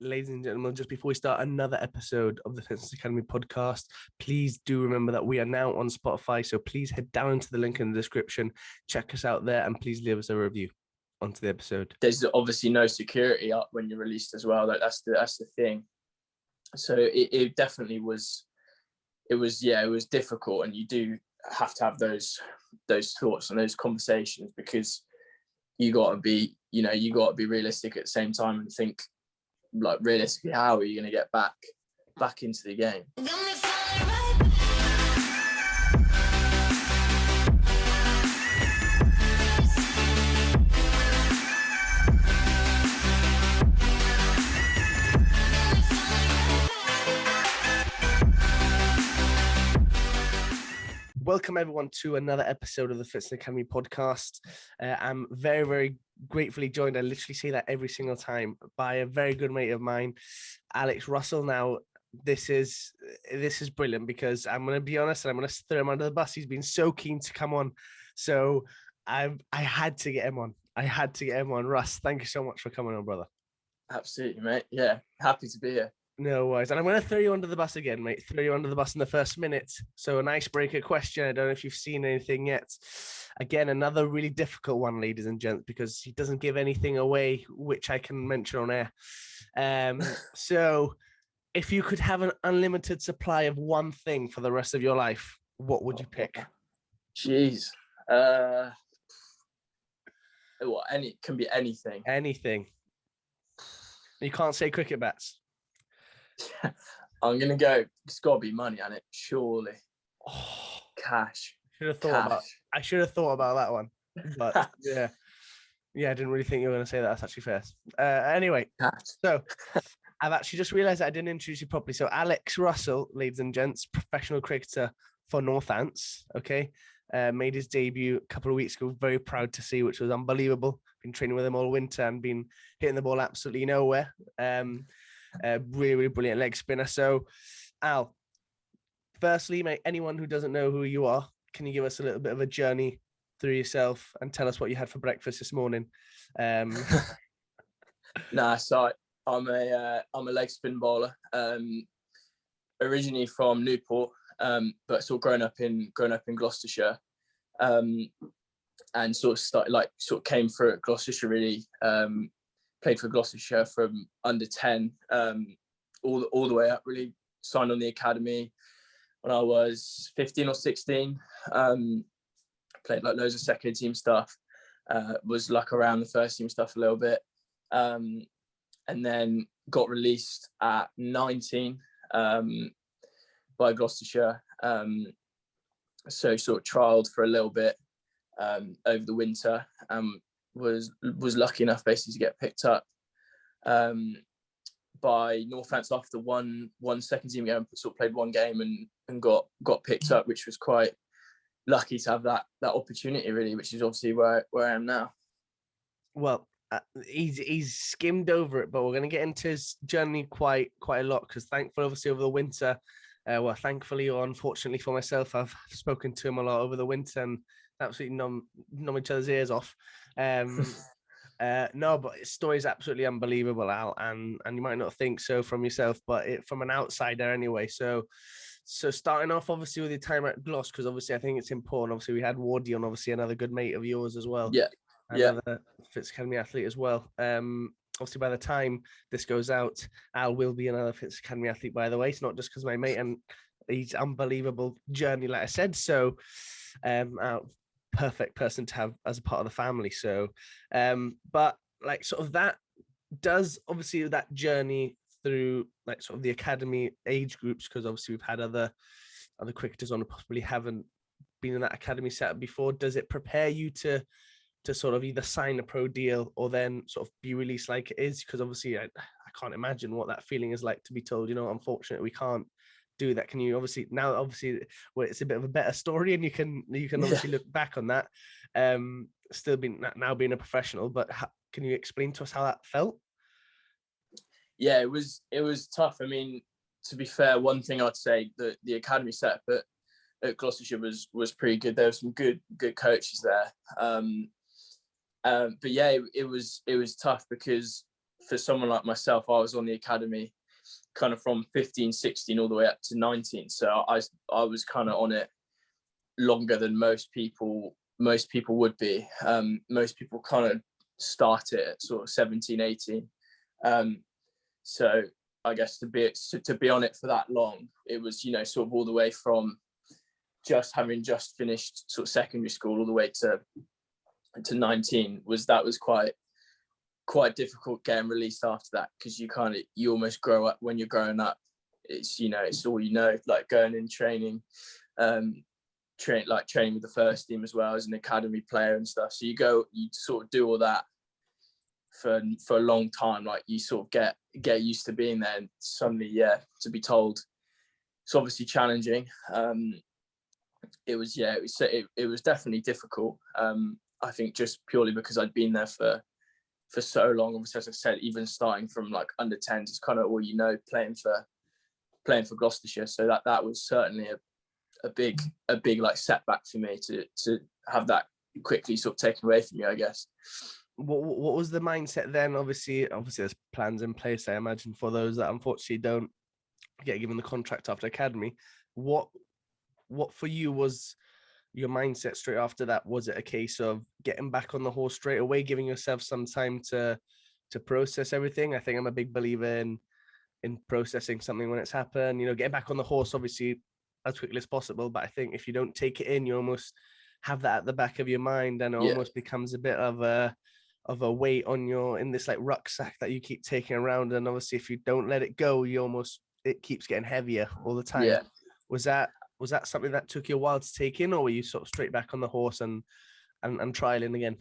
ladies and gentlemen, just before we start another episode of the Fitzness Academy podcast, please do remember that we are now on Spotify. So please head down into the link in the description, check us out there, and please leave us a review onto the episode. There's obviously no security up when you're released as well. That's the thing. So it definitely was. It was difficult, and you do have to have those thoughts and those conversations, because you got to be realistic at the same time and think, like, realistically, how are you going to get back into the game? Welcome everyone to another episode of the Fitzness Academy podcast. I'm very, very gratefully joined, I literally say that every single time, by a very good mate of mine, Alex Russell. Now, this is brilliant, because I'm going to be honest and I'm going to throw him under the bus. He's been so keen to come on, so I had to get him on. Russ, thank you so much for coming on, brother. Absolutely, mate. Yeah, happy to be here. No worries. And I'm going to throw you under the bus again, mate. Throw you under the bus in the first minute. So an icebreaker question. I don't know if you've seen anything yet. Again, another really difficult one, ladies and gents, because he doesn't give anything away, which I can mention on air. So if you could have an unlimited supply of one thing for the rest of your life, what would you pick? Jeez. It can be anything. Anything. You can't say cricket bats. I'm gonna go. It's got to be money, and it surely. Oh, cash. I should have thought about that one, but yeah, I didn't really think you were going to say that. That's actually fair. Anyway, so I've actually just realised that I didn't introduce you properly. So Alex Russell, ladies and gents, professional cricketer for Northants. Okay, made his debut a couple of weeks ago. Very proud to see, which was unbelievable. Been training with him all winter and been hitting the ball absolutely nowhere. Really, really brilliant leg spinner. So, Al, firstly, mate, anyone who doesn't know who you are, can you give us a little bit of a journey through yourself and tell us what you had for breakfast this morning? So I'm a leg spin bowler. Originally from Newport, but sort of grown up in Gloucestershire, and sort of came through at Gloucestershire really. Played for Gloucestershire from under 10 all the way up, really. Signed on the academy when I was 15 or 16. Played like loads of second team stuff. Was like around the first team stuff a little bit. And then got released at 19 by Gloucestershire. So sort of trialled for a little bit over the winter. Was lucky enough basically to get picked up by Northants after one second team game. Sort of played one game and got picked up, which was quite lucky to have that opportunity, really, which is obviously where I am now. Well, he's skimmed over it, but we're going to get into his journey quite a lot, because thankfully, obviously, over the winter, thankfully or unfortunately for myself, I've spoken to him a lot over the winter and absolutely numb each other's ears off. No, but his story is absolutely unbelievable, Al, and you might not think so from yourself, but from an outsider anyway. So starting off obviously with your time at Glos, because obviously I think it's important. Obviously we had Wardy on, obviously another good mate of yours as well. Another Fitz Academy athlete as well. Obviously by the time this goes out, Al will be another Fitz Academy athlete, by the way. It's not just because my mate, and he's unbelievable journey, like I said. So Al, perfect person to have as a part of the family. So but like sort of that does obviously that journey through like sort of the academy age groups, because obviously we've had other cricketers on who possibly haven't been in that academy setup before. Does it prepare you to sort of either sign a pro deal or then sort of be released like it is? Because obviously I can't imagine what that feeling is like to be told, unfortunately we can't do that. Can you obviously it's a bit of a better story and you can obviously look back on that, still being a professional, but can you explain to us how that felt? Yeah, it was tough. I mean, to be fair, one thing I'd say that the academy setup at Gloucestershire was pretty good. There were some good coaches there. But yeah, it was tough because for someone like myself, I was on the academy kind of from 15, 16 all the way up to 19. So I was kind of on it longer than most people would be. Most people kind of start it at sort of 17, 18. So I guess to be on it for that long, it was, you know, sort of all the way from having just finished sort of secondary school all the way to 19 was quite difficult getting released after that, because you almost grow up. When you're growing up, it's, you know, it's all, you know, like going in training with the first team as well as an academy player and stuff. So you sort of do all that for a long time. Like you sort of get used to being there, and suddenly, to be told it's obviously challenging. It was definitely difficult. I think just purely because I'd been there for so long. Obviously, as I said, even starting from like under 10s, it's kind of all, you know, playing for Gloucestershire. So that was certainly a big like setback for me to have that quickly sort of taken away from you, I guess. What was the mindset then? Obviously there's plans in place, I imagine, for those that unfortunately don't get given the contract after academy. What for you was your mindset straight after that? Was it a case of getting back on the horse straight away, giving yourself some time to process everything? I think I'm a big believer in processing something when it's happened, you know, getting back on the horse, obviously, as quickly as possible. But I think if you don't take it in, you almost have that at the back of your mind, and it almost becomes a bit of a weight on in this like rucksack that you keep taking around. And obviously, if you don't let it go, it keeps getting heavier all the time. Was that something that took you a while to take in, or were you sort of straight back on the horse and trialing again?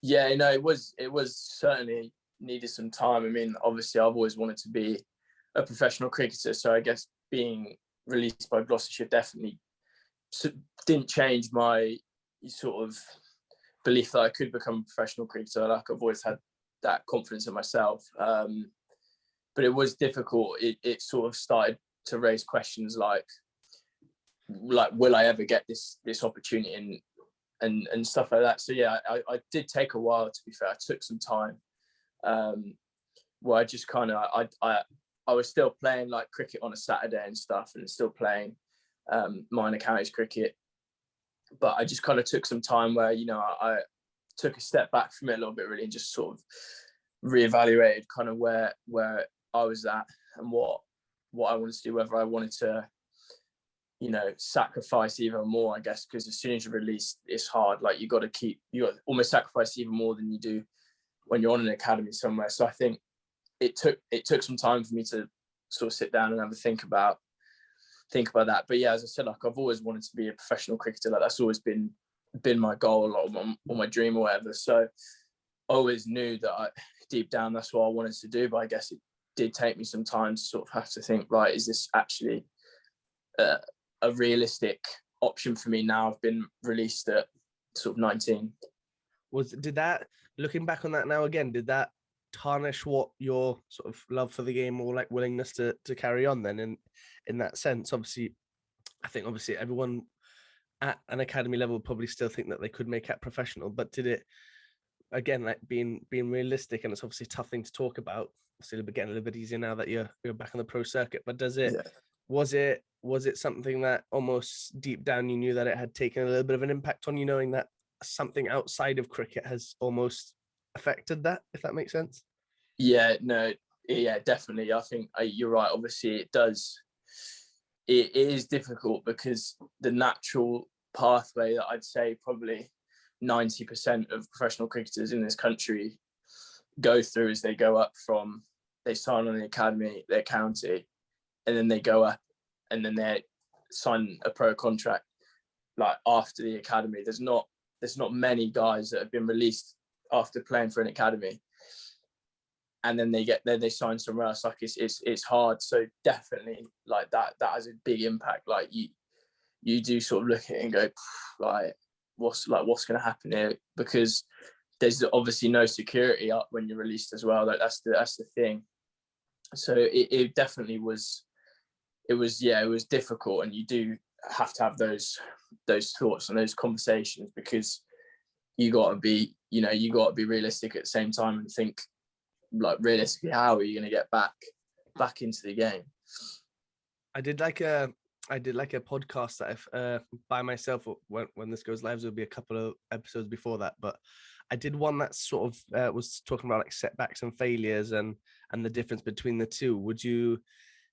Yeah, no, it was certainly needed some time. I mean, obviously I've always wanted to be a professional cricketer, so I guess being released by Gloucestershire definitely didn't change my sort of belief that I could become a professional cricketer. Like, I've always had that confidence in myself, but it was difficult. It sort of started to raise questions like will I ever get this opportunity and stuff like that. So yeah, I did take a while, to be fair. I took some time where I just kind of I was still playing like cricket on a Saturday and stuff, and still playing minor counties cricket, but I just kind of took some time where, you know, I took a step back from it a little bit, really, and just sort of reevaluated kind of where I was at and what I wanted to do, whether I wanted to, you know, sacrifice even more, I guess, because as soon as you're released, it's hard. Like you got to almost sacrifice even more than you do when you're on an academy somewhere. So I think it took some time for me to sort of sit down and have a think about that. But yeah, as I said, like I've always wanted to be a professional cricketer. Like that's always been my goal or my dream or whatever. So I always knew that deep down that's what I wanted to do. But I guess it did take me some time to sort of have to think, right, is this actually a realistic option for me now? I've been released at sort of 19. Did that, looking back on that now again, did that tarnish what your sort of love for the game or like willingness to carry on then in that sense? Obviously, I think obviously everyone at an academy level would probably still think that they could make it professional, but did it, again, like being realistic, and it's obviously a tough thing to talk about, obviously getting a little bit easier now that you're back on the pro circuit, but was it something that almost deep down you knew that it had taken a little bit of an impact on you, knowing that something outside of cricket has almost affected that, if that makes sense? Yeah, no, yeah, definitely. I think you're right. Obviously, it does. It is difficult because the natural pathway that I'd say probably 90% of professional cricketers in this country go through is they sign on the academy, their county, and then they go up and then they sign a pro contract like after the academy. There's not many guys that have been released after playing for an academy and then they sign somewhere else. Like it's hard. So definitely like that has a big impact. Like you do sort of look at it and go, like what's going to happen here, because there's obviously no security up when you're released as well. Like that's the thing. So it definitely was. It was difficult, and you do have to have those thoughts and those conversations, because you got to be realistic at the same time and think like realistically, how are you going to get back into the game? I did like a podcast that I've by myself. When this goes live, there'll be a couple of episodes before that, but I did one that sort of was talking about like setbacks and failures and the difference between the two. Would you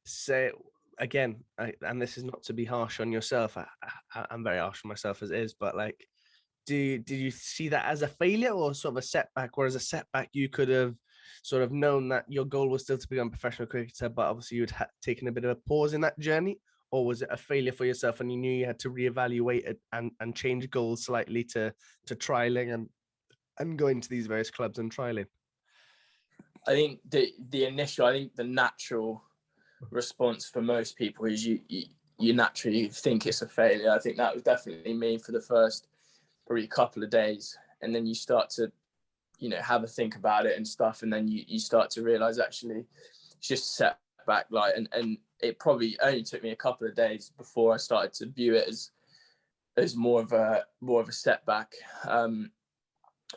say, again, and this is not to be harsh on yourself, I'm very harsh on myself as it is, but like, did you see that as a failure or sort of a setback? Whereas a setback, you could have sort of known that your goal was still to become a professional cricketer, but obviously you'd taken a bit of a pause in that journey? Or was it a failure for yourself and you knew you had to reevaluate it and change goals slightly to trialing and going to these various clubs and trialing? I think the natural response for most people is you naturally think it's a failure. I think that was definitely me for the first probably a couple of days, and then you start to have a think about it and stuff, and then you start to realize actually it's just a setback, like, and it probably only took me a couple of days before I started to view it as more of a setback,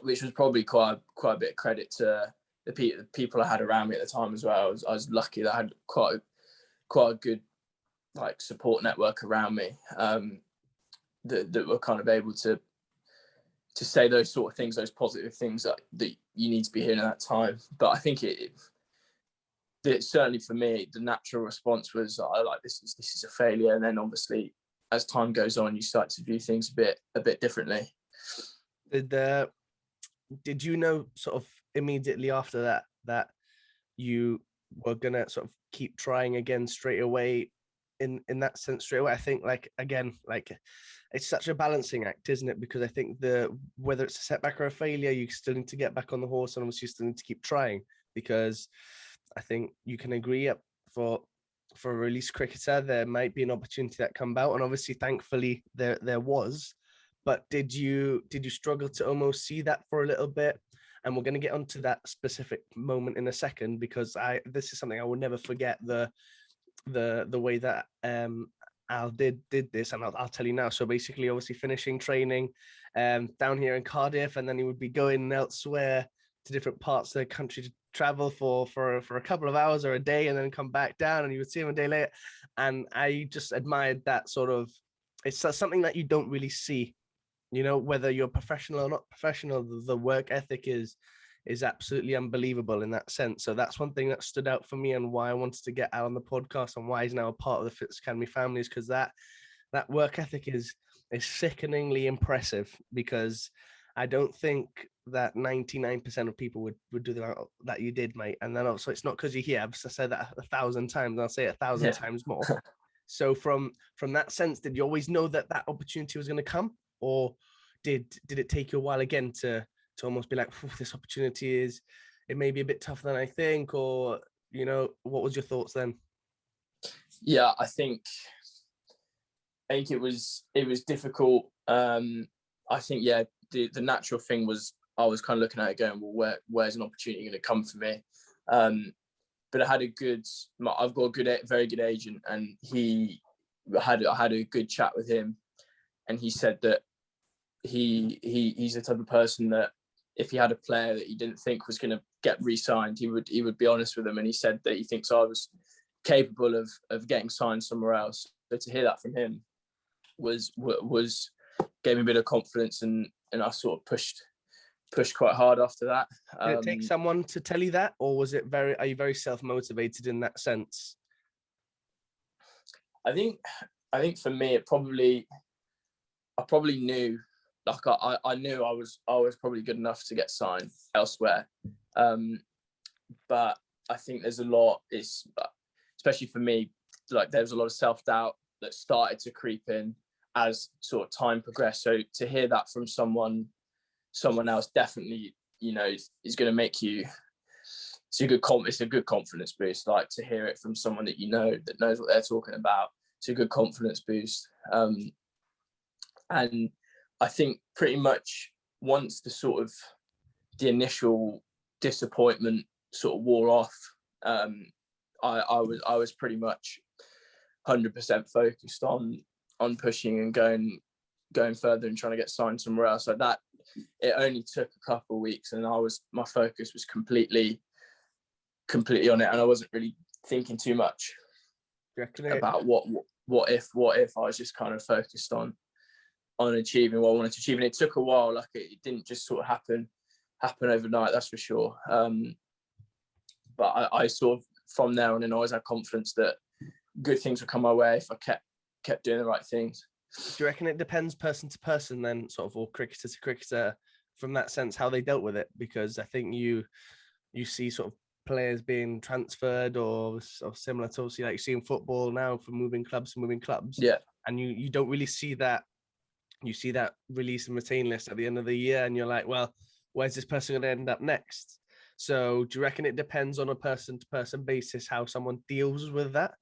which was probably quite a bit of credit to the people I had around me at the time as well. I was lucky that I had quite a good like support network around me, that were kind of able to say those sort of things, those positive things that you need to be hearing at that time. But I think it certainly for me, the natural response was, I like this is a failure. And then obviously as time goes on, you start to view things a bit differently. Did you know sort of immediately after that you were gonna sort of keep trying again straight away in that sense straight away? I think like, again, like it's such a balancing act, isn't it? Because I think whether it's a setback or a failure, you still need to get back on the horse, and obviously you still need to keep trying, because I think you can agree for a release cricketer, there might be an opportunity that come about, and obviously thankfully there was. But did you struggle to almost see that for a little bit? And we're going to get onto that specific moment in a second, because this is something I will never forget, the way that Al did this, and I'll tell you now. So basically, obviously finishing training down here in Cardiff, and then he would be going elsewhere to different parts of the country to travel for a couple of hours or a day, and then come back down, and you would see him a day later. And I just admired that sort of, it's something that you don't really see, whether you're professional or not professional. The work ethic is absolutely unbelievable in that sense. So that's one thing that stood out for me, and why I wanted to get Al on the podcast, and why he's now a part of the Fitz Academy family, is because that work ethic is sickeningly impressive, because I don't think that 99% of people would do that you did, mate. And then also, it's not because you're here. I've said that 1,000 times, I'll say it 1,000 times more. So from that sense, did you always know that opportunity was going to come, or did it take you a while again to almost be like, this opportunity it may be a bit tougher than I think, or what was your thoughts then? Yeah, I think it was difficult. I think the natural thing was, I was kind of looking at it going, well, where's an opportunity going to come for me? But I've got a very good agent, and I had a good chat with him, and he said that he's the type of person that if he had a player that he didn't think was going to get re-signed, he would be honest with them. And he said that he thinks I was capable of getting signed somewhere else. So to hear that from him was gave me a bit of confidence, and I sort of pushed quite hard after that. Did it take someone to tell you that, or are you very self-motivated in that sense? I think for me, I probably knew, like I knew I was probably good enough to get signed elsewhere. But I think there's a lot, especially for me, like there's a lot of self-doubt that started to creep in as sort of time progressed. So to hear that from someone else definitely, is going to make you, it's a good confidence boost. Like to hear it from someone that that knows what they're talking about, it's a good confidence boost. And I think pretty much once the initial disappointment sort of wore off, I was pretty much 100% focused on pushing and going further and trying to get signed somewhere else. Like that, it only took a couple of weeks, and my focus was completely completely on it, and I wasn't really thinking too much about what if. I was just kind of focused on achieving what I wanted to achieve, and it took a while. Like it didn't just sort of happen overnight, that's for sure. But I sort of from there on in always had confidence that good things would come my way if I kept doing the right things. Do you reckon it depends person to person then, sort of, or cricketer to cricketer, from that sense, how they dealt with it? Because I think you see sort of players being transferred or similar to obviously like you see in football now from moving clubs. Yeah. And you don't really see that. You see that release and retain list at the end of the year and you're like, well, where's this person going to end up next? So do you reckon it depends on a person to person basis how someone deals with that?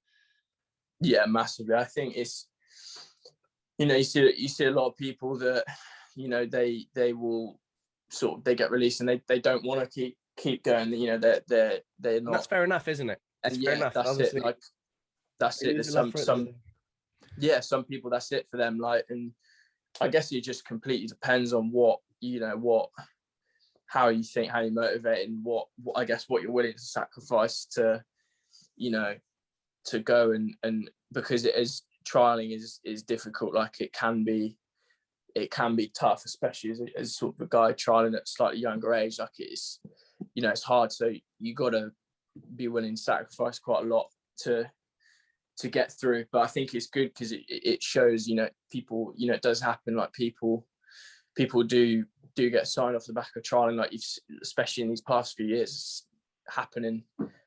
Yeah, massively. I think it's, you see a lot of people that, they will sort of, they get released and they don't want to keep going. They're not. That's fair enough, isn't it? And fair enough. That's obviously it. Like that's it. There's some people that's it for them. Like, and I guess it just completely depends on how you think, how you motivate, and what I guess what you're willing to sacrifice to go and because it is trialing is difficult. Like it can be tough, especially as sort of a guy trialing at a slightly younger age. Like it's hard. So you got to be willing to sacrifice quite a lot to get through. But I think it's good because it shows people, it does happen. Like people do get signed off the back of trialing. Like especially in these past few years, it's happening.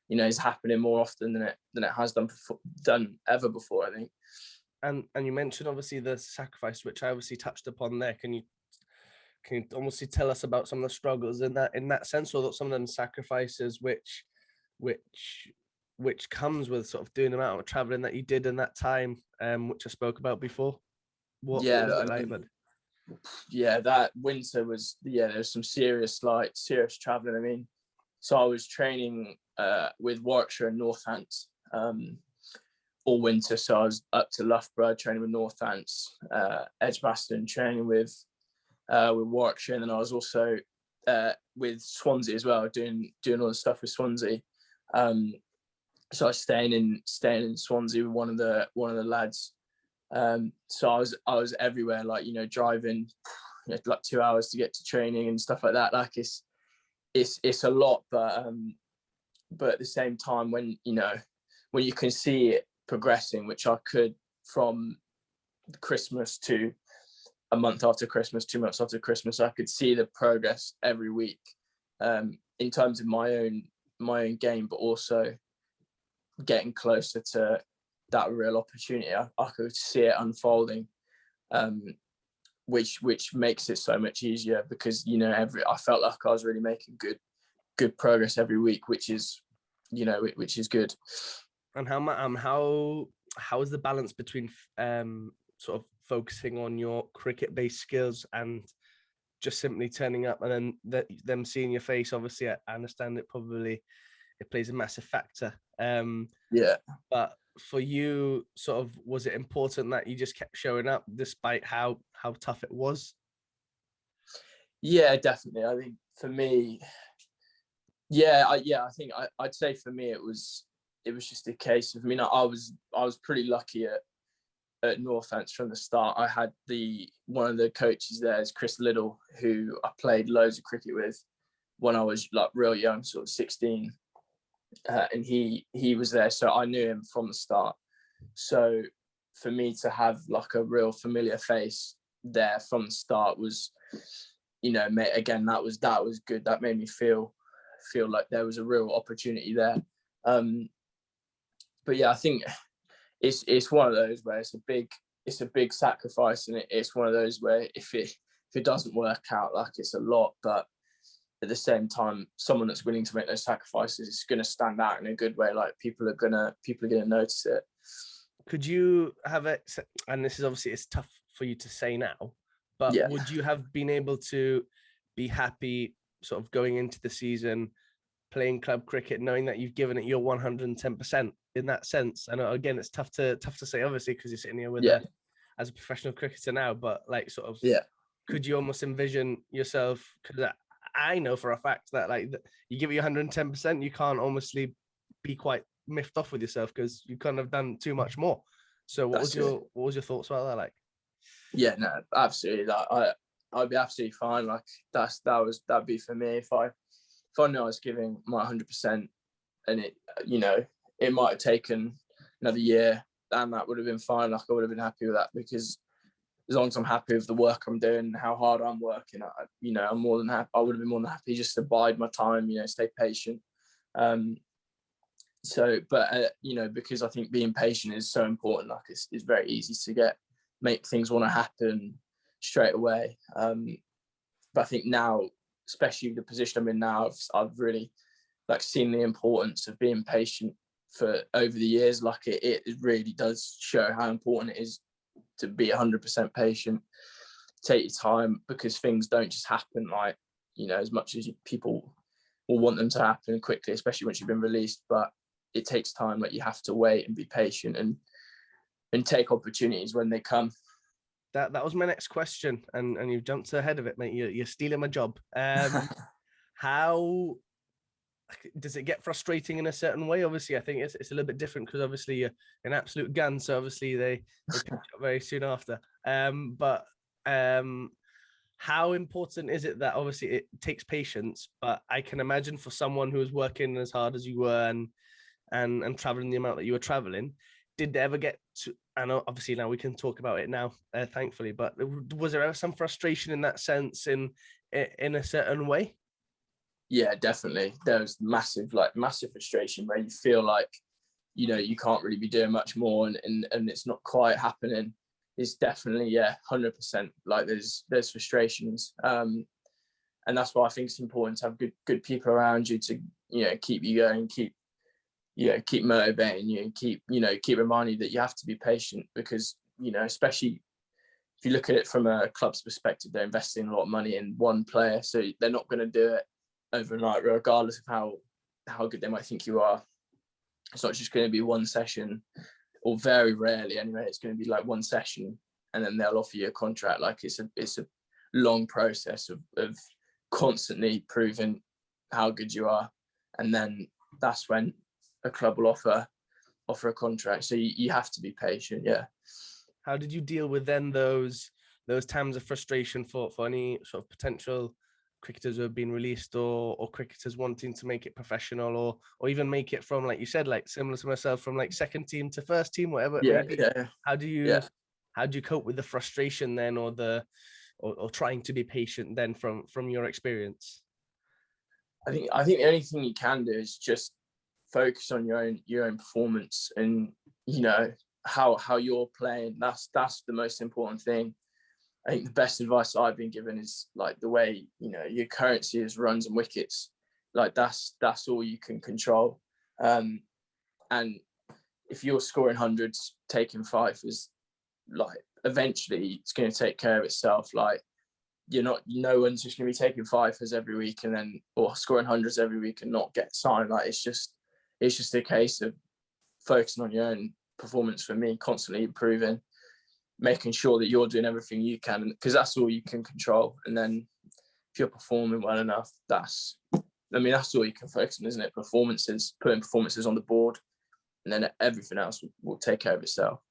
Is happening more often than it has done ever before, I think. And you mentioned obviously the sacrifice, which I obviously touched upon there. Can you almost tell us about some of the struggles in that sense, or some of them sacrifices which comes with sort of doing the amount of traveling that you did in that time, which I spoke about before? What was it like? Yeah, that winter was, there was some serious traveling. I mean, so I was training with Warwickshire and Northants all winter. So I was up to Loughborough training with Northants, Edgbaston training with Warwickshire, and then I was also with Swansea as well, doing all the stuff with Swansea. So I was staying in Swansea with one of the lads. So I was everywhere, like driving like 2 hours to get to training and stuff like that. Like it's a lot, but at the same time, when you can see it progressing, which I could from Christmas to a month after Christmas, 2 months after Christmas, I could see the progress every week, in terms of my own game, but also getting closer to that real opportunity. I could see it unfolding, which makes it so much easier because I felt like I was really making good progress every week, which is good. And how is the balance between sort of focusing on your cricket-based skills and just simply turning up, and then them seeing your face? Obviously, I understand it plays a massive factor. But for you, sort of, was it important that you just kept showing up despite how tough it was? Yeah, definitely. I think for me, I think I'd say for me it was just a case of, I was pretty lucky at Northants from the start. I had one of the coaches there is Chris Liddell, who I played loads of cricket with when I was like real young, sort of 16. And he was there, so I knew him from the start. So for me to have like a real familiar face there from the start was, again, that was good. That made me feel like there was a real opportunity there. But yeah, I think it's one of those where it's a big sacrifice, and it's one of those where if it doesn't work out, like it's a lot, but at the same time, someone that's willing to make those sacrifices is going to stand out in a good way. Like people are gonna notice it. Could you have it? And this is obviously, it's tough for you to say now, but would you have been able to be happy sort of going into the season, playing club cricket, knowing that you've given it your 110% in that sense? And again, it's tough to say, obviously, because you're sitting here with as a professional cricketer now, but like sort of, could you almost envision yourself? Because I know for a fact that like you give it 110%, you can't almost be quite miffed off with yourself because you kind of done too much more. So what was your thoughts about that like? Yeah, no, absolutely. That I'd be absolutely fine. Like that'd be for me if I knew I was giving my 100%, and it, you know, it might have taken another year, and that would have been fine. Like I would have been happy with that, because as long as I'm happy with the work I'm doing and how hard I'm working, I'm more than happy. I would have been more than happy just to bide my time, stay patient. Because I think being patient is so important. Like it's very easy to make things want to happen straight away. But I think now, especially the position I'm in now, I've really like seen the importance of being patient for over the years. Like it really does show how important it is to be 100% patient, take your time, because things don't just happen like, as much as people will want them to happen quickly, especially once you've been released. But it takes time. Like you have to wait and be patient and take opportunities when they come. That was my next question, and you've jumped ahead of it, mate. You're stealing my job. How does it get frustrating in a certain way? Obviously, I think it's a little bit different because obviously you're an absolute gun, so obviously they pick you up very soon after. But how important is it that obviously it takes patience? But I can imagine for someone who was working as hard as you were and traveling the amount that you were traveling, did they ever get to, I know obviously now we can talk about it now, thankfully, but was there ever some frustration in that sense in a certain way? Yeah, definitely. There was massive frustration where you feel like, you can't really be doing much more, and it's not quite happening. It's definitely, 100%. Like there's frustrations. And that's why I think it's important to have good people around you to, keep you going, keep motivating you, and keep reminding you that you have to be patient, because, especially if you look at it from a club's perspective, they're investing a lot of money in one player. So they're not going to do it overnight, regardless of how good they might think you are. It's not just going to be one session, or very rarely anyway, it's going to be like one session and then they'll offer you a contract. Like it's a long process of constantly proving how good you are, and then that's when a club will offer a contract. So you have to be patient. Yeah. How did you deal with then those times of frustration for any sort of potential cricketers who have been released, or cricketers wanting to make it professional, or even make it from, like you said, like similar to myself, from like second team to first team, whatever it may be? Yeah. How do you cope with the frustration then, or trying to be patient then from your experience? I think the only thing you can do is just focus on your own performance, and how you're playing. That's the most important thing. I think the best advice I've been given is like the way your currency is runs and wickets. Like that's all you can control. And if you're scoring hundreds, taking fifers, like eventually it's going to take care of itself. Like no one's just going to be taking fifers every week or scoring hundreds every week and not get signed. Like it's just a case of focusing on your own performance. For me, constantly improving, making sure that you're doing everything you can, because that's all you can control. And then if you're performing well enough, that's all you can focus on, isn't it? Putting performances on the board, and then everything else will take care of itself.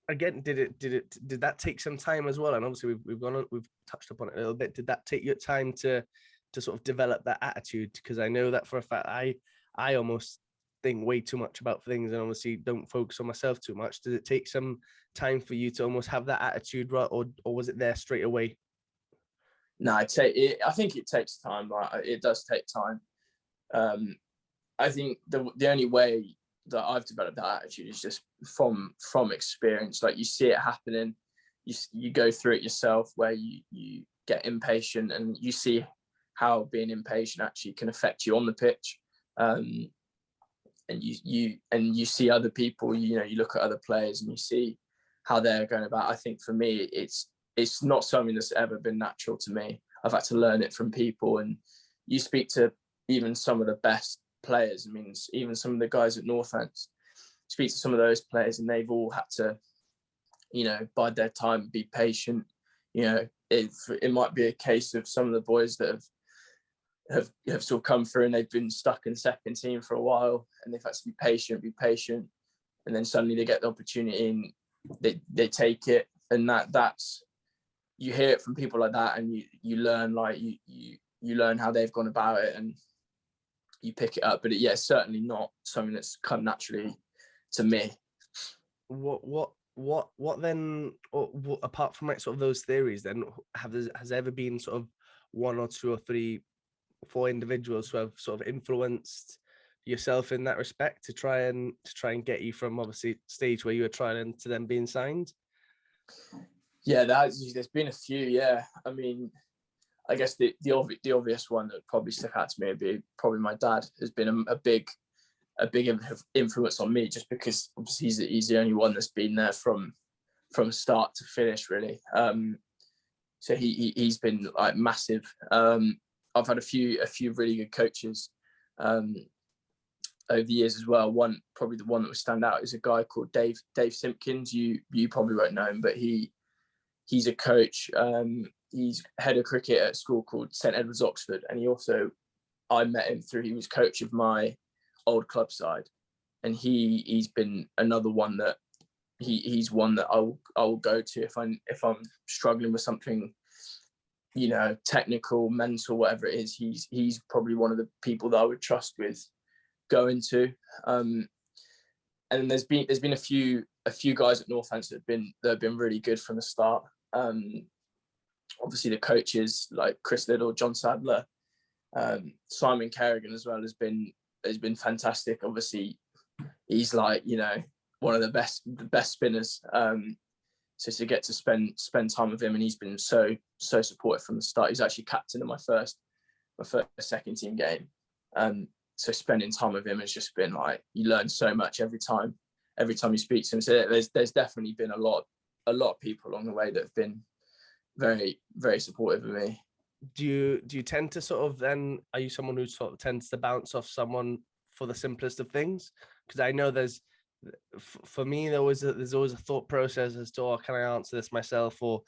Again, did that take some time as well? And obviously we've touched upon it a little bit. Did that take your time to sort of develop that attitude? Because I know that for a fact I almost think way too much about things, and obviously don't focus on myself too much. Did it take some time for you to almost have that attitude, right, or was it there straight away? No, I think it takes time. Like it does take time. I think the only way that I've developed that attitude is just from experience. Like you see it happening, you go through it yourself, where you get impatient, and you see how being impatient actually can affect you on the pitch. And you see other people, you look at other players and you see how they're going about. I think for me, it's not something that's ever been natural to me. I've had to learn it from people, and you speak to even some of the best players. I mean, even some of the guys at Northants, speak to some of those players, and they've all had to, bide their time, be patient. It might be a case of some of the boys that have have sort of come through and they've been stuck in second team for a while, and they've had to be patient, and then suddenly they get the opportunity and they take it, and that's you hear it from people like that, and you learn, like you learn how they've gone about it, and you pick it up. But it's certainly not something that's come naturally to me. What then, apart from like sort of those theories, then has there ever been sort of one or two or three, four individuals who have sort of influenced yourself in that respect to try and get you from obviously stage where you were trying to then being signed? Yeah, there's been a few. Yeah, I mean, I guess the obvious one that probably stuck out to me would be probably my dad. Has been a big influence on me, just because obviously he's the only one that's been there from start to finish, really. So he's been like massive. I've had a few really good coaches over the years as well. Probably the one that would stand out is a guy called Dave Simpkins. You probably won't know him, but he's a coach. He's head of cricket at a school called St Edward's, Oxford, and I met him through, he was coach of my old club side, and he's been another one that he's one that I will go to if I'm struggling with something, technical, mental, whatever it is. He's probably one of the people that I would trust with going to. And there's been a few guys at Northants that have been really good from the start. Obviously the coaches like Chris Liddell, John Sadler, Simon Kerrigan as well has been fantastic. Obviously he's like, one of the best spinners. So to get to spend time with him, and he's been so supportive from the start. He's actually captain of my first second team game. So spending time with him has just been like, you learn so much every time you speak to him. So there's definitely been a lot of people along the way that have been very, very supportive of me. Do you tend to sort of then, are you someone who sort of tends to bounce off someone for the simplest of things? Because I know for me, there's always a thought process as to, can I answer this myself, or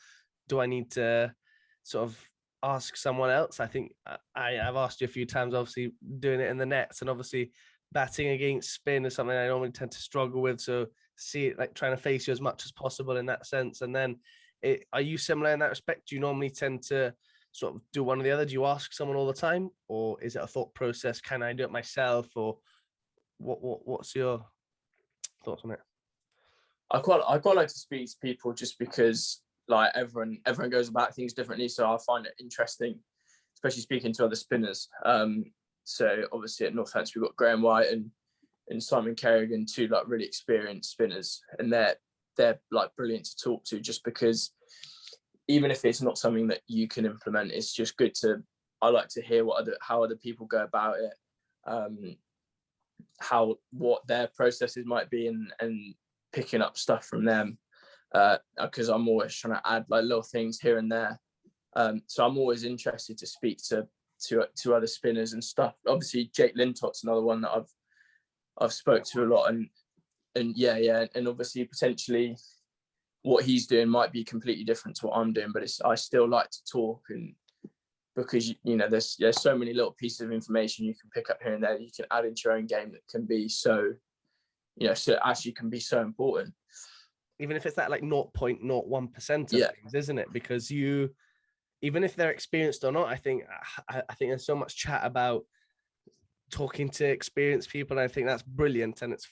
do I need to sort of ask someone else? I think I've asked you a few times, obviously doing it in the nets, and obviously batting against spin is something I normally tend to struggle with. So see it like trying to face you as much as possible in that sense. And then are you similar in that respect? Do you normally tend to sort of do one or the other? Do you ask someone all the time, or is it a thought process? Can I do it myself, or what's your thoughts on it? I quite like to speak to people, just because like everyone goes about things differently. So I find it interesting, especially speaking to other spinners. So obviously at Northants we've got Graham White and Simon Kerrigan, two like really experienced spinners, and they're like brilliant to talk to, just because even if it's not something that you can implement, it's just good I like to hear how other people go about it, what their processes might be, and picking up stuff from them, because I'm always trying to add like little things here and there. So I'm always interested to speak to other spinners and stuff. Obviously Jake Lintot's another one that I've spoke to a lot, and and obviously potentially what he's doing might be completely different to what I'm doing, but I still like to talk, and because there's so many little pieces of information you can pick up here and there that you can add into your own game that can be so actually can be so important, even if it's that like 0.01% of things, isn't it? Because even if they're experienced or not, I think there's so much chat about talking to experienced people, and I think that's brilliant, and it's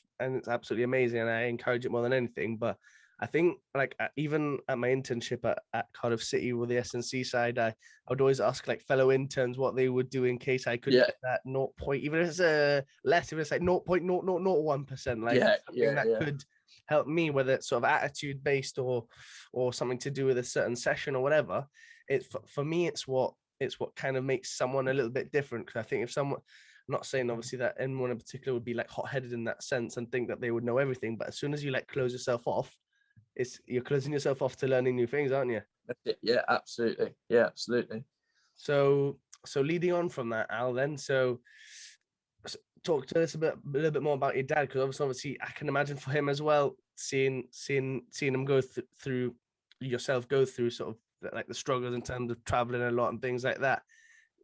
absolutely amazing, and I encourage it more than anything. But I think like even at my internship at Cardiff City with the S&C side, I would always ask like fellow interns what they would do in case I could get that 0. Even if it's less, if it's like 0.0001%, like something that could help me, whether it's sort of attitude based or something to do with a certain session or whatever. It's for me, it's what kind of makes someone a little bit different. Because I think if someone, I'm not saying obviously that anyone in particular would be like hot-headed in that sense and think that they would know everything, but as soon as you like close yourself off, you're closing yourself off to learning new things, aren't you? Yeah, absolutely. Yeah, absolutely. So leading on from that, Al, then, so talk to us a little bit more about your dad, because obviously I can imagine for him as well, seeing him go through yourself, go through sort of like the struggles in terms of traveling a lot and things like that.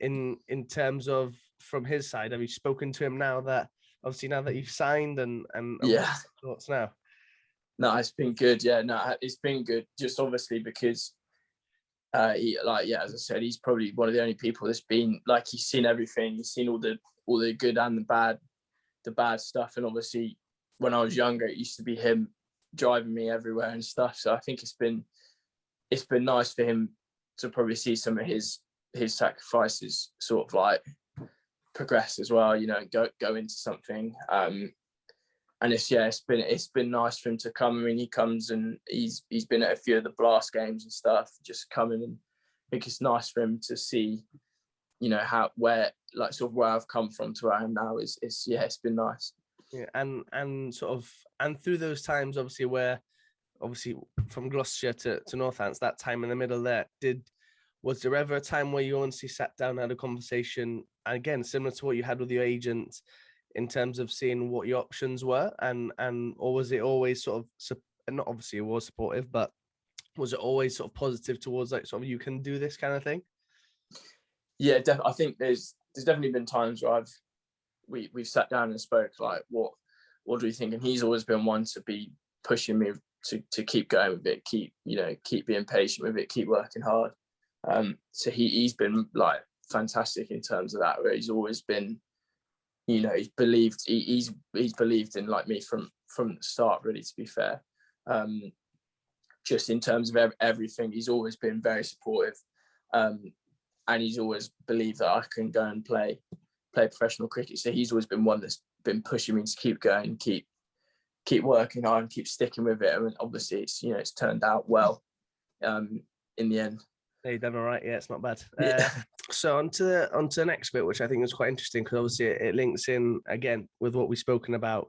in terms of from his side? Have you spoken to him now that you've signed and Yeah. Thoughts now? No, it's been good. Yeah, no, it's been good. Just obviously because he, like, yeah, as I said, he's probably one of the only people that's been like, he's seen everything. He's seen all the good and the bad stuff. And obviously, when I was younger, it used to be him driving me everywhere and stuff. So I think it's been nice for him to probably see some of his sacrifices sort of like progress as well. You know, go into something. And it's been nice for him to come. I mean, he comes and he's been at a few of the blast games and stuff, just coming, and I think it's nice for him to see, you know, where I've come from to where I am now. It's been nice. Yeah, and through those times, obviously from Gloucestershire to Northants, that time in the middle there, was there ever a time where you honestly sat down and had a conversation, again, similar to what you had with your agent, in terms of seeing what your options were, or was it always sort of, not obviously it was supportive, but was it always sort of positive towards like sort of you can do this kind of thing? Yeah, I think there's definitely been times where we've sat down and spoke like, what do we think? And he's always been one to be pushing me to keep going with it, keep being patient with it, keep working hard. So he's been like fantastic in terms of that, where he's always been, you know, he's believed in like me from the start, really, to be fair. Just in terms of everything, he's always been very supportive, and he's always believed that I can go and play professional cricket. So he's always been one that's been pushing me to keep going, keep working hard and keep sticking with it. I mean, obviously it's turned out well in the end. Yeah, you've done all right. Yeah, it's not bad. Yeah. So onto the next bit, which I think is quite interesting, because obviously it links in again with what we've spoken about.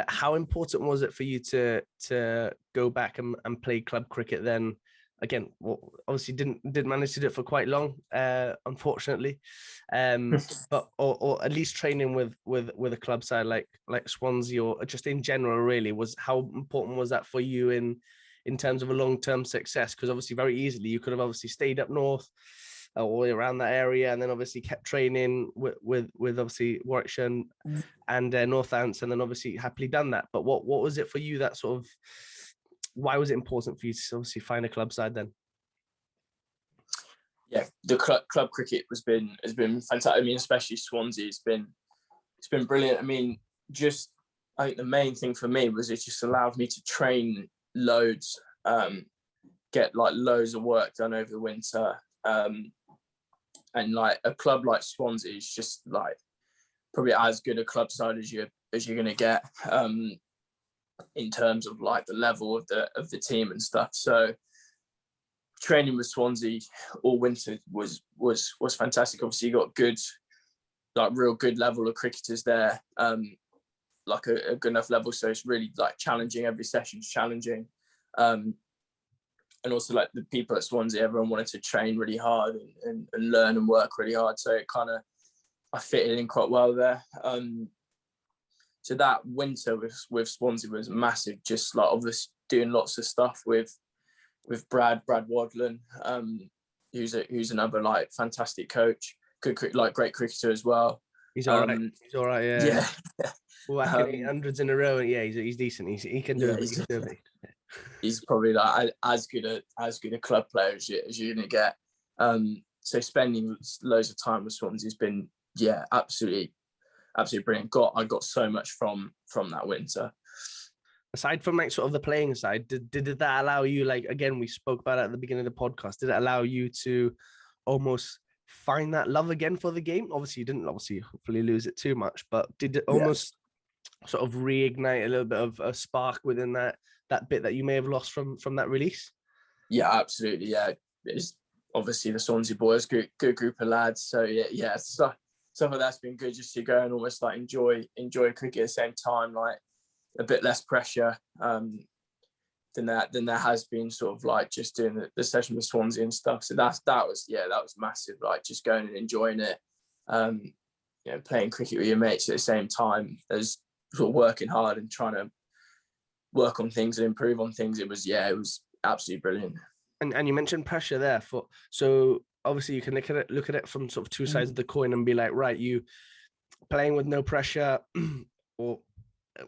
How important was it for you to go back and play club cricket then? Again, well, obviously didn't manage to do it for quite long, unfortunately. But or at least training with a club side like Swansea, or just in general, really, how important was that for you in terms of a long-term success? Because obviously very easily you could have obviously stayed up north or around that area, and then obviously kept training with obviously Warwickshire and Northants, and then obviously happily done that. But what was it for you that sort of, why was it important for you to obviously find a club side then? Yeah, the club cricket has been fantastic. I mean, especially Swansea, it's been brilliant. I mean, I think the main thing for me was it just allowed me to train loads, get like loads of work done over the winter, and like a club like Swansea is just like probably as good a club side as you're going to get, in terms of like the level of the team and stuff. So training with Swansea all winter was fantastic. Obviously you got real good level of cricketers there, like a good enough level, so it's really like challenging. Every session's challenging, and also like the people at Swansea, everyone wanted to train really hard and learn and work really hard, so it kind of, I fitted in quite well there. So that winter with Swansea was massive, just like obviously doing lots of stuff with Brad Wadland, who's another like fantastic coach, great cricketer as well. He's all right. He's all right. Yeah. Well, whacking 800s in a row, and yeah, he's decent. He can do it. He's probably like as good a club player as you're gonna get. So spending loads of time with Swansea has been absolutely brilliant. I got so much from that winter. Aside from like sort of the playing side, did that allow you, like, again, we spoke about it at the beginning of the podcast, did it allow you to almost find that love again for the game? Obviously you didn't hopefully lose it too much, but did it almost sort of reignite a little bit of a spark within that bit that you may have lost from that release? Yeah, absolutely. Yeah, it's obviously the Swansea boys, good group of lads. So yeah, stuff like that's been good, just to go and almost like enjoy cricket at the same time, like a bit less pressure than there has been, sort of like just doing the session with Swansea and stuff. So that was massive, like just going and enjoying it, playing cricket with your mates at the same time as sort of working hard and trying to work on things and improve on things. It was absolutely brilliant. And you mentioned pressure there. So obviously you can look at it from sort of two sides of the coin and be like, right, you playing with no pressure or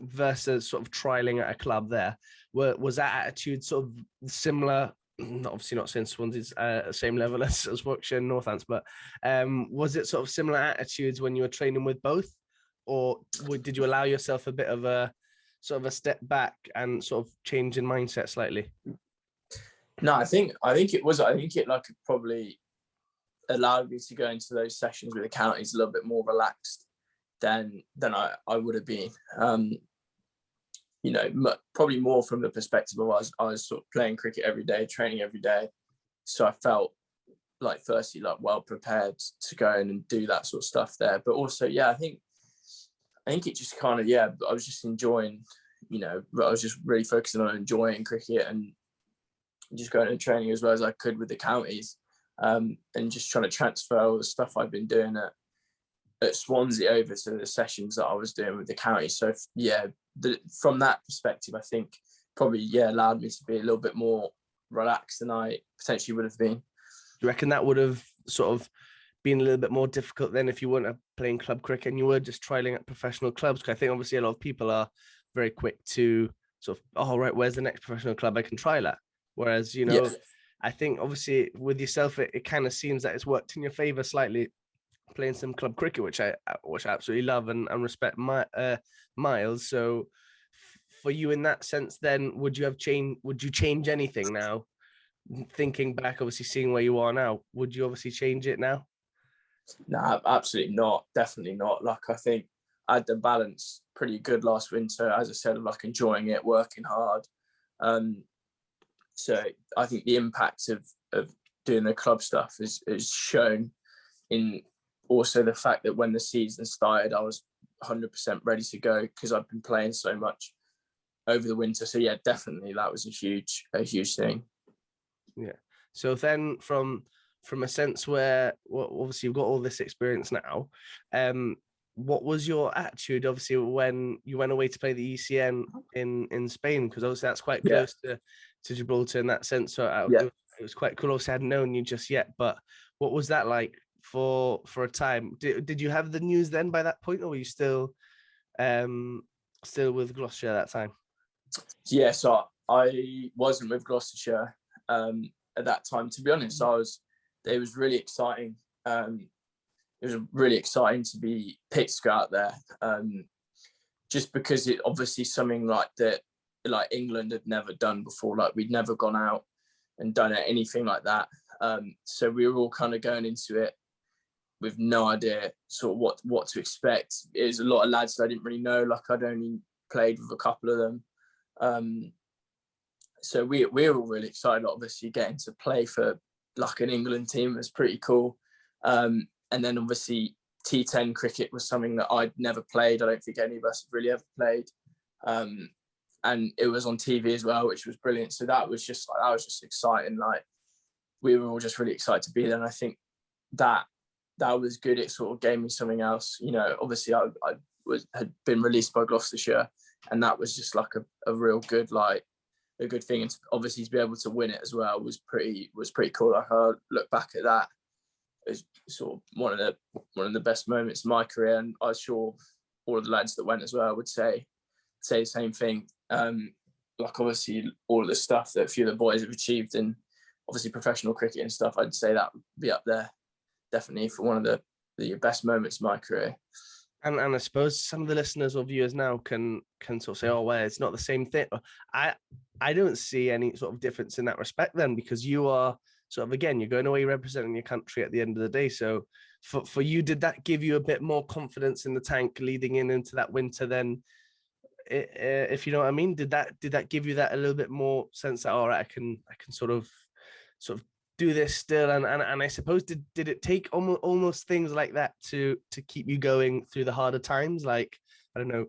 versus sort of trialing at a club there. Was that attitude sort of similar? Obviously not since Swansea's same level as Warwickshire and Northants, but was it sort of similar attitudes when you were training with both, or did you allow yourself a bit of a sort of a step back and sort of change in mindset slightly? No, I think it was. I think it like probably allowed me to go into those sessions with the counties a little bit more relaxed than I would have been. You know, probably more from the perspective of I was sort of playing cricket every day, training every day. So I felt like firstly like well prepared to go in and do that sort of stuff there. But also, yeah, I think it just kind of, yeah, I was just enjoying, you know, I was just really focusing on enjoying cricket and just going and training as well as I could with the counties, and just trying to transfer all the stuff I've been doing at Swansea over to the sessions that I was doing with the counties. So yeah, from that perspective, I think probably, yeah, allowed me to be a little bit more relaxed than I potentially would have been. Do you reckon that would have sort of been a little bit more difficult then if you weren't playing club cricket and you were just trialing at professional clubs? Because I think obviously a lot of people are very quick to sort of, oh, right, where's the next professional club I can trial at? Whereas, you know, I think obviously with yourself, it kind of seems that it's worked in your favor slightly, playing some club cricket, which I absolutely love and respect Miles. So for you in that sense, then would you change anything now? Thinking back, obviously seeing where you are now, would you obviously change it now? No, absolutely not. Definitely not. Like, I think I had the balance pretty good last winter, as I said, of like enjoying it, working hard. So I think the impact of doing the club stuff is shown in also the fact that when the season started, I was 100% ready to go because I've been playing so much over the winter. So yeah, definitely that was a huge thing. Yeah. So then from a sense where, well, obviously you've got all this experience now, what was your attitude obviously when you went away to play the ECN in Spain? Because obviously that's quite close to Gibraltar in that sense. So it was quite cool. Obviously I hadn't known you just yet, but what was that like for a time? Did you have the news then by that point, or were you still with Gloucestershire at that time? Yeah, so I wasn't with Gloucestershire at that time. To be honest, it was really exciting. It was really exciting to be picked to go out there, just because it obviously something like that, like England had never done before. Like we'd never gone out and done anything like that. So we were all kind of going into it with no idea sort of what to expect. It was a lot of lads that I didn't really know. Like I'd only played with a couple of them. So we were all really excited. Obviously, getting to play for like an England team was pretty cool. And then obviously T10 cricket was something that I'd never played. I don't think any of us have really ever played. And it was on TV as well, which was brilliant. So that was just exciting. Like we were all just really excited to be there. And I think that was good. It sort of gave me something else. You know, obviously I had been released by Gloucestershire, and that was just like a real good, like a good thing. And obviously to be able to win it as well was pretty cool. Like I look back at that as sort of one of the best moments in my career, and I'm sure all of the lads that went as well would say the same thing. Like obviously all of the stuff that a few of the boys have achieved in obviously professional cricket and stuff, I'd say that would be up there definitely for one of the best moments of my career. And I suppose some of the listeners or viewers now can sort of say, oh, well, it's not the same thing. I don't see any sort of difference in that respect then, because you are sort of, again, you're going away representing your country at the end of the day. So for you, did that give you a bit more confidence in the tank leading into that winter then? If you know what I mean, did that give you that a little bit more sense that, all right, I can sort of do this still, and I suppose did it take almost things like that to keep you going through the harder times? Like, I don't know,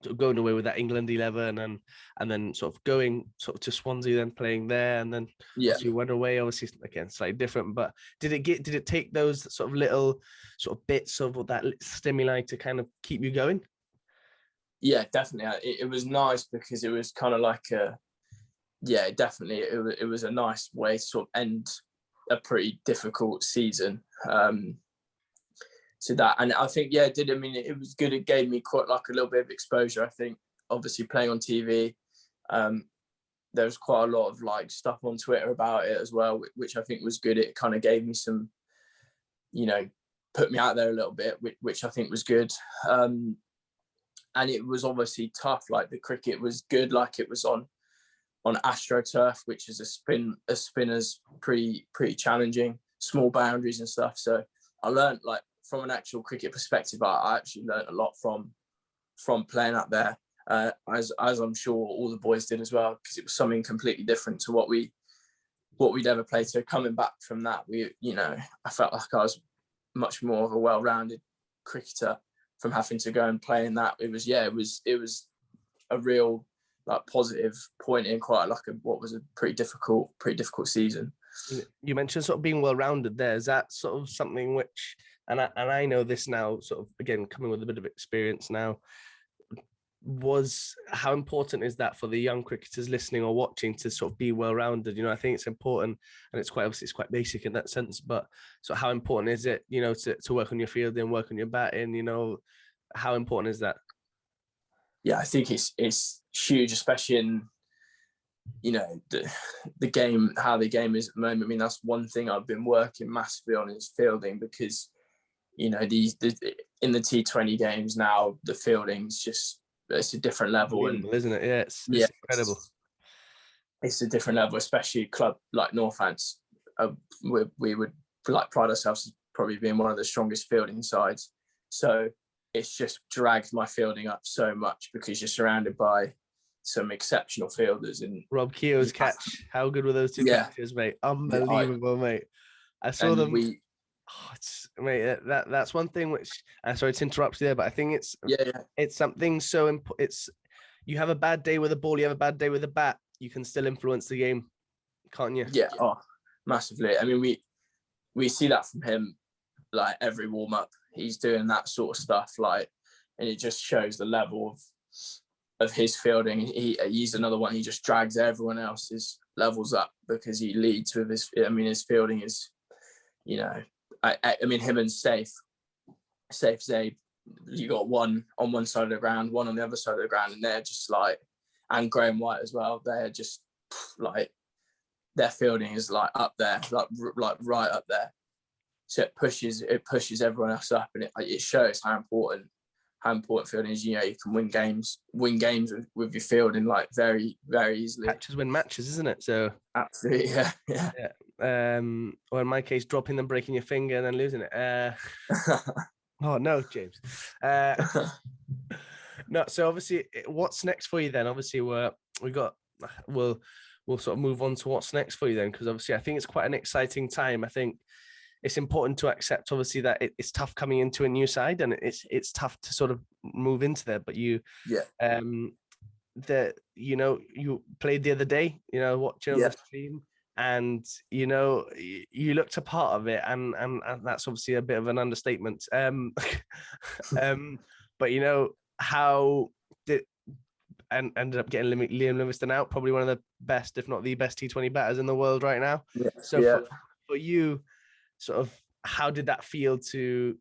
sort of going away with that England 11 and then sort of going sort of to Swansea, then playing there, and then you went away, obviously again slightly different, but did it take those sort of little sort of bits of that stimuli to kind of keep you going? Yeah, definitely. It was nice because it was kind of like definitely it was a nice way to sort of end a pretty difficult season. To that, and I think it was good. It gave me quite like a little bit of exposure. I think obviously playing on TV, there was quite a lot of like stuff on Twitter about it as well, which I think was good. It kind of gave me some, put me out there a little bit, which I think was good. And it was obviously tough. Like the cricket was good. Like it was on AstroTurf, which is a spinner's pretty challenging, small boundaries and stuff. So I learned, like, from an actual cricket perspective, I actually learned a lot from playing up there, as I'm sure all the boys did as well, because it was something completely different to what we'd ever played. So coming back from that, I felt like I was much more of a well-rounded cricketer from having to go and play in that. It was a real like positive point in quite like what was a pretty difficult season. You mentioned sort of being well-rounded there. Is that sort of something which, and I know this now, sort of again coming with a bit of experience now, how important is that for the young cricketers listening or watching to sort of be well-rounded? I think it's important, and it's quite basic in that sense, but so how important is it, to work on your fielding, work on your batting, how important is that? Yeah, I think it's huge, especially in the game, how the game is at the moment. I mean, that's one thing I've been working massively on is fielding, because in the T20 games now, the fielding's just, it's a different level, and isn't it? Yeah, it's incredible. It's a different level, especially a club like Northants. We would like pride ourselves as probably being one of the strongest fielding sides. So it's just dragged my fielding up so much, because you're surrounded by some exceptional fielders. And Rob Keogh's catch, how good were those two catches, mate? Unbelievable, mate. I saw them. That's one thing which, sorry to interrupt you there, but I think it's something so important. You have a bad day with a ball, you have a bad day with a bat, you can still influence the game, can't you? Yeah, massively. I mean, we see that from him, like every warm up, he's doing that sort of stuff, like, and it just shows the level of his fielding. He's another one. He just drags everyone else's levels up, because he leads with his. I mean, his fielding is, I mean, him and Safe Zabe, you got one on one side of the ground, one on the other side of the ground, and they're just like, and Graham White as well. They're just like, their fielding is like up there, like right up there. So it pushes everyone else up, and it shows how important fielding is. You can win games with your fielding, like very, very easily. Catches win matches, isn't it? So absolutely, yeah. Or in my case, dropping them, breaking your finger, and then losing it. Oh no, James. No. So obviously, what's next for you then? Obviously, we'll sort of move on to what's next for you then, because obviously, I think it's quite an exciting time. I think it's important to accept, obviously, that it's tough coming into a new side, and it's tough to sort of move into there. But you played the other day, watching the stream, and you looked a part of it, and that's obviously a bit of an understatement. But how did and ended up getting Liam Livingstone out, probably one of the best, if not the best T20 batters in the world right now. For you, sort of, how did that feel to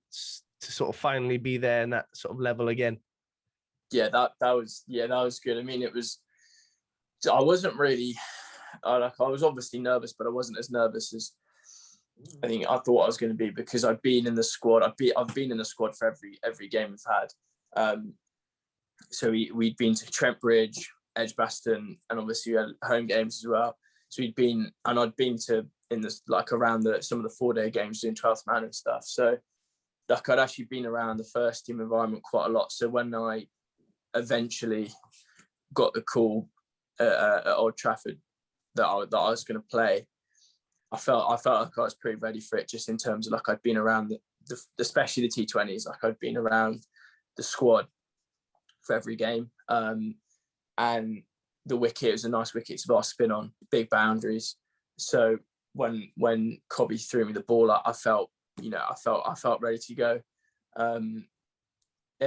sort of finally be there in that sort of level again? Yeah, that was good. I mean, I wasn't really, I was obviously nervous, but I wasn't as nervous as I think I thought I was going to be, because I've been in the squad. I've been in the squad for every game we've had. So we'd been to Trent Bridge, Edgbaston, and obviously we had home games as well. So I'd been to around some of the 4-day games doing 12th man and stuff. So like I'd actually been around the first team environment quite a lot. So when I eventually got the call at Old Trafford that I was going to play, I felt like I was pretty ready for it, just in terms of like I'd been around especially the T20s, like I'd been around the squad for every game, and the wicket was a nice wicket to spin on, big boundaries. So when Cobby threw me the ball, I felt ready to go.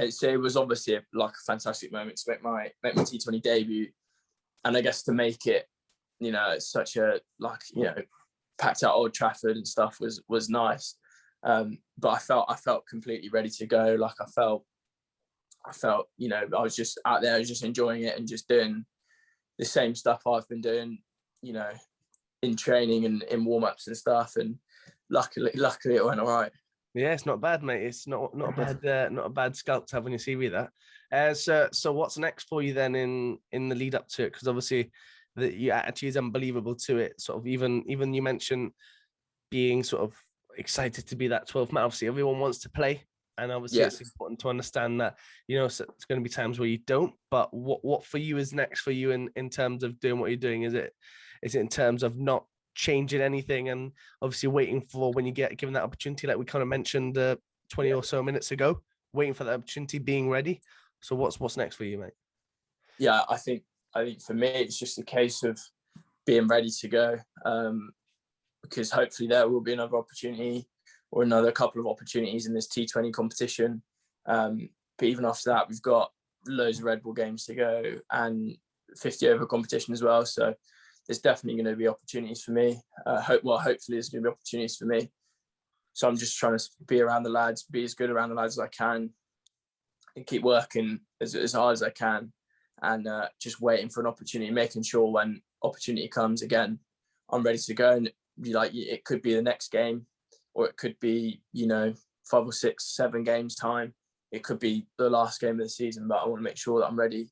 So it was obviously a fantastic moment to make my T20 debut, and I guess to make it, it's such a packed out Old Trafford and stuff was nice. But I felt completely ready to go. Like I felt, you know, I was just out there, I was just enjoying it and just doing the same stuff I've been doing, you know, in training and in warm-ups and stuff. And luckily it went all right. Yeah, it's not bad, mate. It's not a bad scalp to have on your CV, that. So what's next for you then in the lead up to it? Because obviously your attitude is unbelievable to it. Sort of even you mentioned being sort of excited to be that 12th man. Obviously, everyone wants to play, and obviously it's important to understand that, you know, so it's going to be times where you don't. But what for you is next for you in terms of doing what you're doing? Is it in terms of not changing anything and obviously waiting for when you get given that opportunity, like we kind of mentioned 20 or so minutes ago, waiting for that opportunity, being ready? So what's next for you, mate? Yeah, I think for me it's just a case of being ready to go, because hopefully there will be another opportunity or another couple of opportunities in this T20 competition, but even after that we've got loads of Red Bull games to go and 50 over competition as well, so there's definitely going to be opportunities for me. Hopefully there's going to be opportunities for me. So I'm just trying to be around the lads, be as good around the lads as I can, and keep working as hard as I can, and just waiting for an opportunity, making sure when opportunity comes again, I'm ready to go. And it could be the next game, or it could be, you know, 5 or 6, 7 games time. It could be the last game of the season, but I want to make sure that I'm ready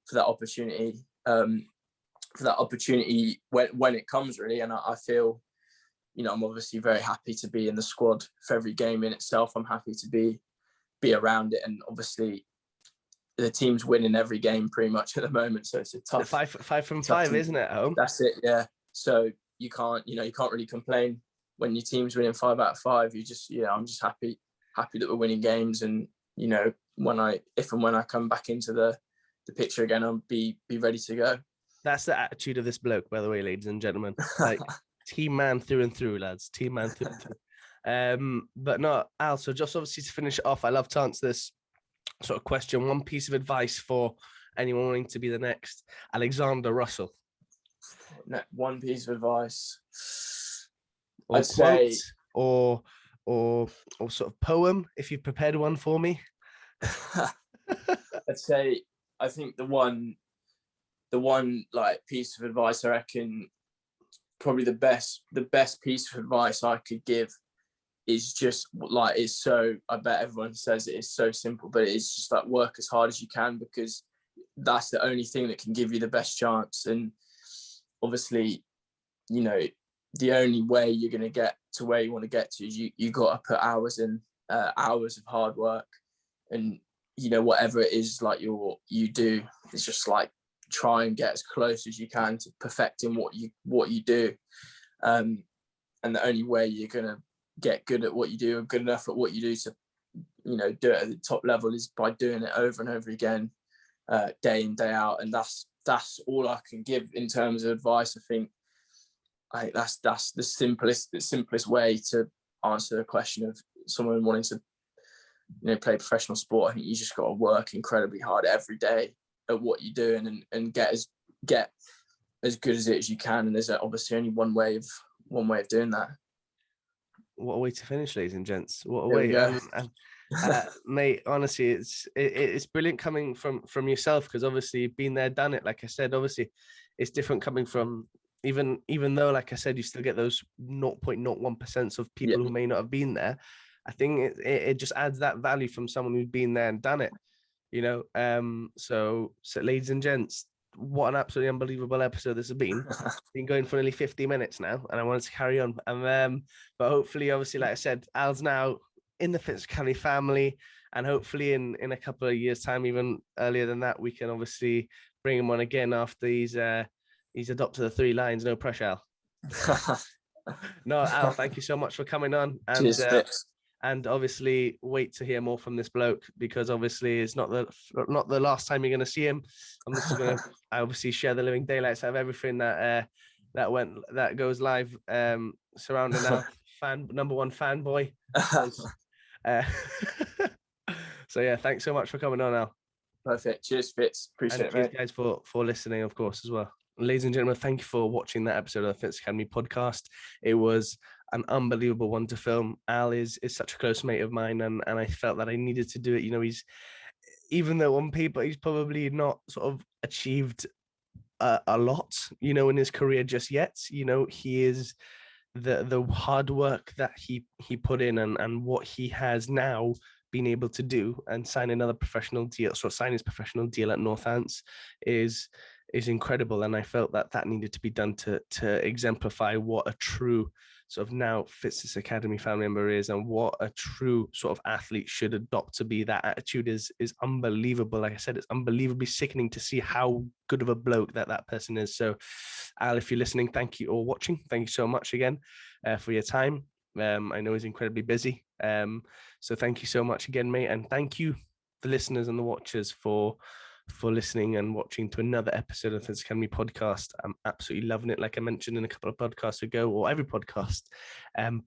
for that opportunity. When it comes, really. And I feel, you know, I'm obviously very happy to be in the squad for every game in itself. I'm happy to be around it, and obviously the team's winning every game pretty much at the moment, so it's a tough 5 from 5, isn't it, at home? That's it, yeah. So you can't really complain when your team's winning 5 out of 5. I'm just happy that we're winning games, and you know, if and when I come back into the picture again, I'll be ready to go. That's the attitude of this bloke, by the way, ladies and gentlemen. Like, team man through and through, lads. Team man through and through. But no, Al, so just obviously to finish it off, I love to answer this sort of question. One piece of advice for anyone wanting to be the next Alexander Russell. One piece of advice. Or I'd say, or sort of poem, if you've prepared one for me. I'd say, I think the one like piece of advice, I reckon probably the best piece of advice I could give is just like, I bet everyone says it is so simple, but it's just like, work as hard as you can, because that's the only thing that can give you the best chance. And obviously, you know, the only way you're going to get to where you want to get to is you got to put hours in, hours of hard work. And you know, whatever it is like you do, it's just like, try and get as close as you can to perfecting what you do, and the only way you're gonna get good at what you do, and good enough at what you do to, you know, do it at the top level, is by doing it over and over again, day in, day out. And that's all I can give in terms of advice. I think that's the simplest way to answer the question of someone wanting to, you know, play professional sport. I think you just got to work incredibly hard every day at what you're doing, and get as good as it as you can. And there's obviously only one way of doing that. What a way to finish, ladies and gents. What a There way. Mate, honestly, it's brilliant coming from yourself, because obviously you've been there, done it. Like I said, obviously it's different coming from, even though, like I said, you still get those 0.01% of people who may not have been there. I think it just adds that value from someone who's been there and done it, you know. So ladies and gents, what an absolutely unbelievable episode this has been. It's been going for nearly 50 minutes now, and I wanted to carry on. But hopefully, obviously, like I said, Al's now in the Fitzness family, and hopefully in a couple of years' time, even earlier than that, we can obviously bring him on again after he's adopted the 3 lions. No pressure, Al. No, Al, thank you so much for coming on. And Cheers, and obviously wait to hear more from this bloke, because obviously it's not the last time you're going to see him. I'm just going to obviously share the living daylights out of everything that goes live surrounding our number one fanboy. So yeah, thanks so much for coming on, Al. Perfect. Cheers, Fitz. Appreciate it, mate. Cheers, guys, for listening, of course, as well. ladies and gentlemen, thank you for watching that episode of the Fitness Academy podcast. It was an unbelievable one to film. Al is such a close mate of mine, and I felt that I needed to do it. You know, even though on paper he's probably not sort of achieved a lot, you know, in his career just yet. You know, he is the hard work that he put in and what he has now been able to do and sign another professional deal, sign his professional deal at Northants is incredible. And I felt that needed to be done to exemplify what a true sort of now Fitzness Academy family member is, and what a true sort of athlete should adopt to be. That attitude is unbelievable. Like I said, it's unbelievably sickening to see how good of a bloke that person is. So Al, if you're listening, thank you, or watching, thank you so much again for your time. I know he's incredibly busy. So thank you so much again, mate. And thank you, the listeners and the watchers, for listening and watching to another episode of the Fitzness Academy podcast. I'm absolutely loving it, like I mentioned in a couple of podcasts ago, or every podcast.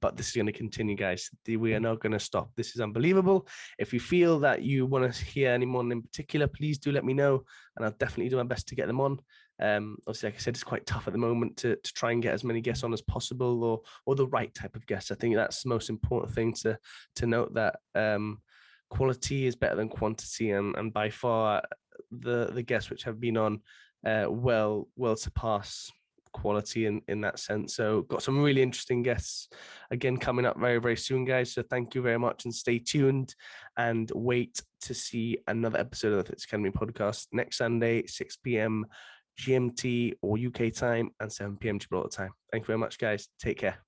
But this is going to continue, guys. We are not going to stop. This is unbelievable. If you feel that you want to hear anyone in particular, please do let me know, and I'll definitely do my best to get them on. Obviously, like I said, it's quite tough at the moment to try and get as many guests on as possible, or the right type of guests. I think that's the most important thing to note, that quality is better than quantity, and by far the guests which have been on well surpass quality in that sense. So got some really interesting guests again coming up very, very soon, guys. So thank you very much, and stay tuned and wait to see another episode of the Fitzness Academy podcast next Sunday, 6 p.m. GMT or UK time and 7 p.m. Gibraltar time. Thank you very much, guys. Take care.